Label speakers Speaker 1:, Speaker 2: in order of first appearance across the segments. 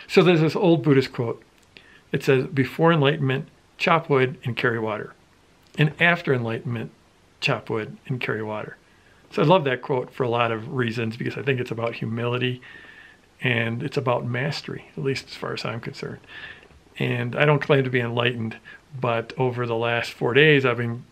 Speaker 1: So there's this old Buddhist quote. It says, before enlightenment, chop wood and carry water. And after enlightenment, chop wood and carry water. So I love that quote for a lot of reasons, because I think it's about humility and it's about mastery, at least as far as I'm concerned. And I don't claim to be enlightened, but over the last 4 days, I've been,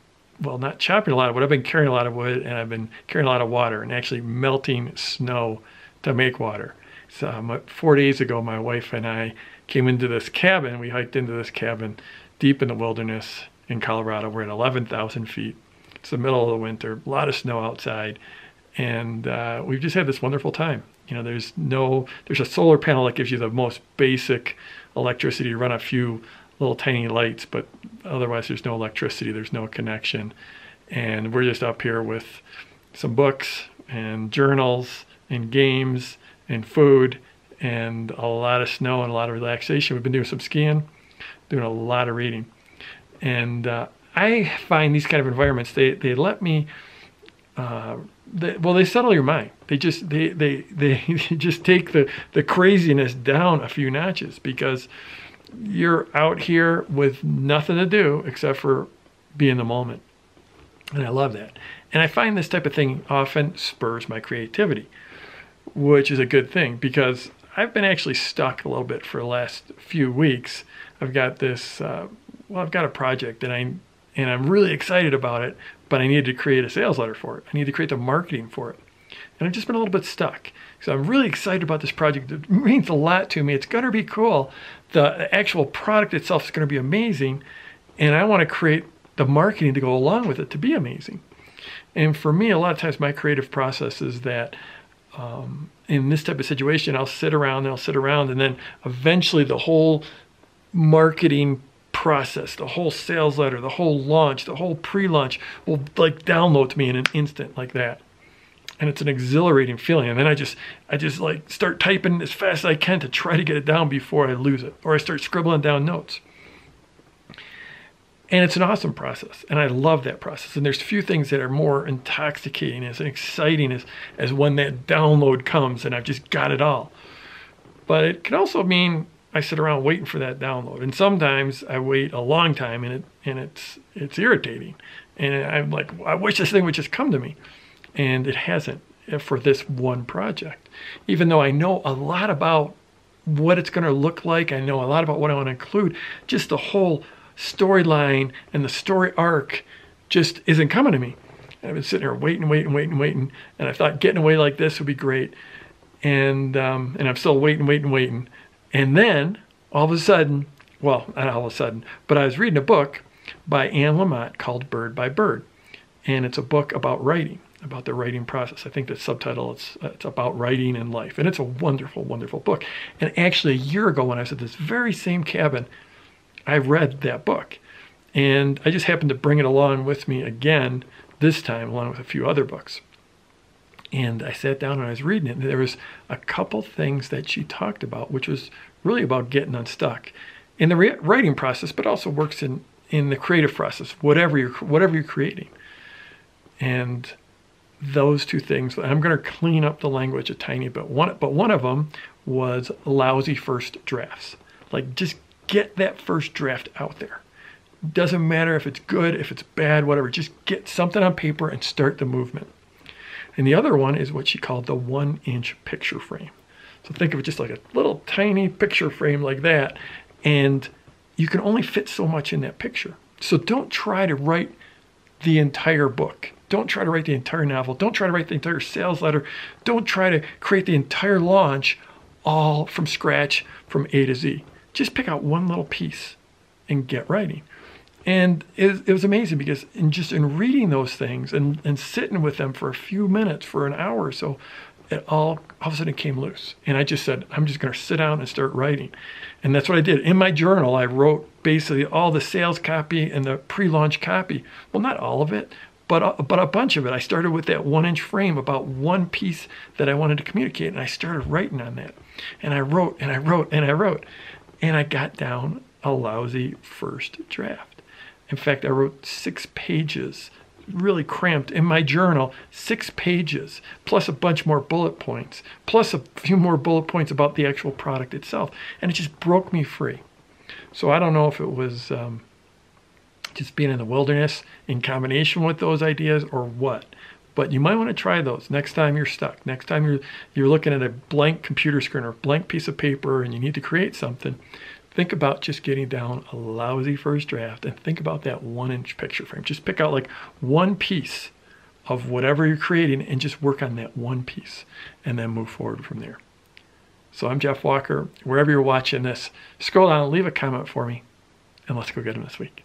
Speaker 1: well, not chopping a lot of wood, I've been carrying a lot of wood, and I've been carrying a lot of water and actually melting snow to make water. So 4 days ago, my wife and I came into this cabin. We hiked into this cabin deep in the wilderness in Colorado. We're at 11,000 feet. It's the middle of the winter, a lot of snow outside, and we've just had this wonderful time. You know, there's a solar panel that gives you the most basic electricity to run a few little tiny lights, but otherwise there's no electricity, there's no connection. And we're just up here with some books and journals and games and food and a lot of snow and a lot of relaxation. We've been doing some skiing, doing a lot of reading. And I find these kind of environments, they let me, they settle your mind. They just just take the craziness down a few notches, because you're out here with nothing to do except for be in the moment. And I love that. And I find this type of thing often spurs my creativity, which is a good thing, because I've been actually stuck a little bit for the last few weeks. I've got this, I've got a project and I'm really excited about it, but I need to create a sales letter for it. I need to create the marketing for it. And I've just been a little bit stuck. So I'm really excited about this project. It means a lot to me. It's going to be cool. The actual product itself is going to be amazing. And I want to create the marketing to go along with it to be amazing. And for me, a lot of times my creative process is that in this type of situation, I'll sit around and then eventually the whole marketing process, the whole sales letter, the whole launch, the whole pre-launch will like download to me in an instant like that. And it's an exhilarating feeling. And then I just like start typing as fast as I can to try to get it down before I lose it. Or I start scribbling down notes. And it's an awesome process. And I love that process. And there's few things that are more intoxicating and exciting as when that download comes and I've just got it all. But it can also mean I sit around waiting for that download. And sometimes I wait a long time and it's irritating. And I'm like, I wish this thing would just come to me. And it hasn't for this one project. Even though I know a lot about what it's going to look like, I know a lot about what I want to include, just the whole storyline and the story arc just isn't coming to me. And I've been sitting here waiting, and I thought getting away like this would be great. And I'm still waiting. And then all of a sudden, well, not all of a sudden, but I was reading a book by Anne Lamott called Bird by Bird. And it's a book about writing, about the writing process. I think the subtitle, it's about writing and life. And it's a wonderful, wonderful book. And actually a year ago when I was at this very same cabin, I read that book. And I just happened to bring it along with me again, this time along with a few other books. And I sat down and I was reading it. And there was a couple things that she talked about, which was really about getting unstuck in the writing process, but also works in the creative process, whatever you're creating. And those two things, I'm going to clean up the language a tiny bit. One of them was lousy first drafts. Like, just get that first draft out there. Doesn't matter if it's good, if it's bad, whatever. Just get something on paper and start the movement. And the other one is what she called the 1-inch picture frame. So think of it just like a little tiny picture frame like that. And you can only fit so much in that picture. So don't try to write the entire book. Don't try to write the entire novel. Don't try to write the entire sales letter. Don't try to create the entire launch all from scratch from A to Z. Just pick out one little piece and get writing. And it was amazing because in reading those things and sitting with them for a few minutes, for an hour or so, it all of a sudden it came loose. And I just said, I'm just going to sit down and start writing. And that's what I did. In my journal, I wrote basically all the sales copy and the pre-launch copy. Well, not all of it, but a bunch of it. I started with that 1-inch frame about one piece that I wanted to communicate. And I started writing on that. And I wrote. And I got down a lousy first draft. In fact, I wrote 6 pages really cramped in my journal, 6 pages, plus a bunch more bullet points, plus a few more bullet points about the actual product itself. And it just broke me free. So I don't know if it was just being in the wilderness in combination with those ideas or what. But you might want to try those next time you're stuck. Next time you're looking at a blank computer screen or a blank piece of paper and you need to create something, think about just getting down a lousy first draft and think about that 1-inch picture frame. Just pick out like one piece of whatever you're creating and just work on that one piece and then move forward from there. So I'm Jeff Walker. Wherever you're watching this, scroll down, leave a comment for me, and let's go get them this week.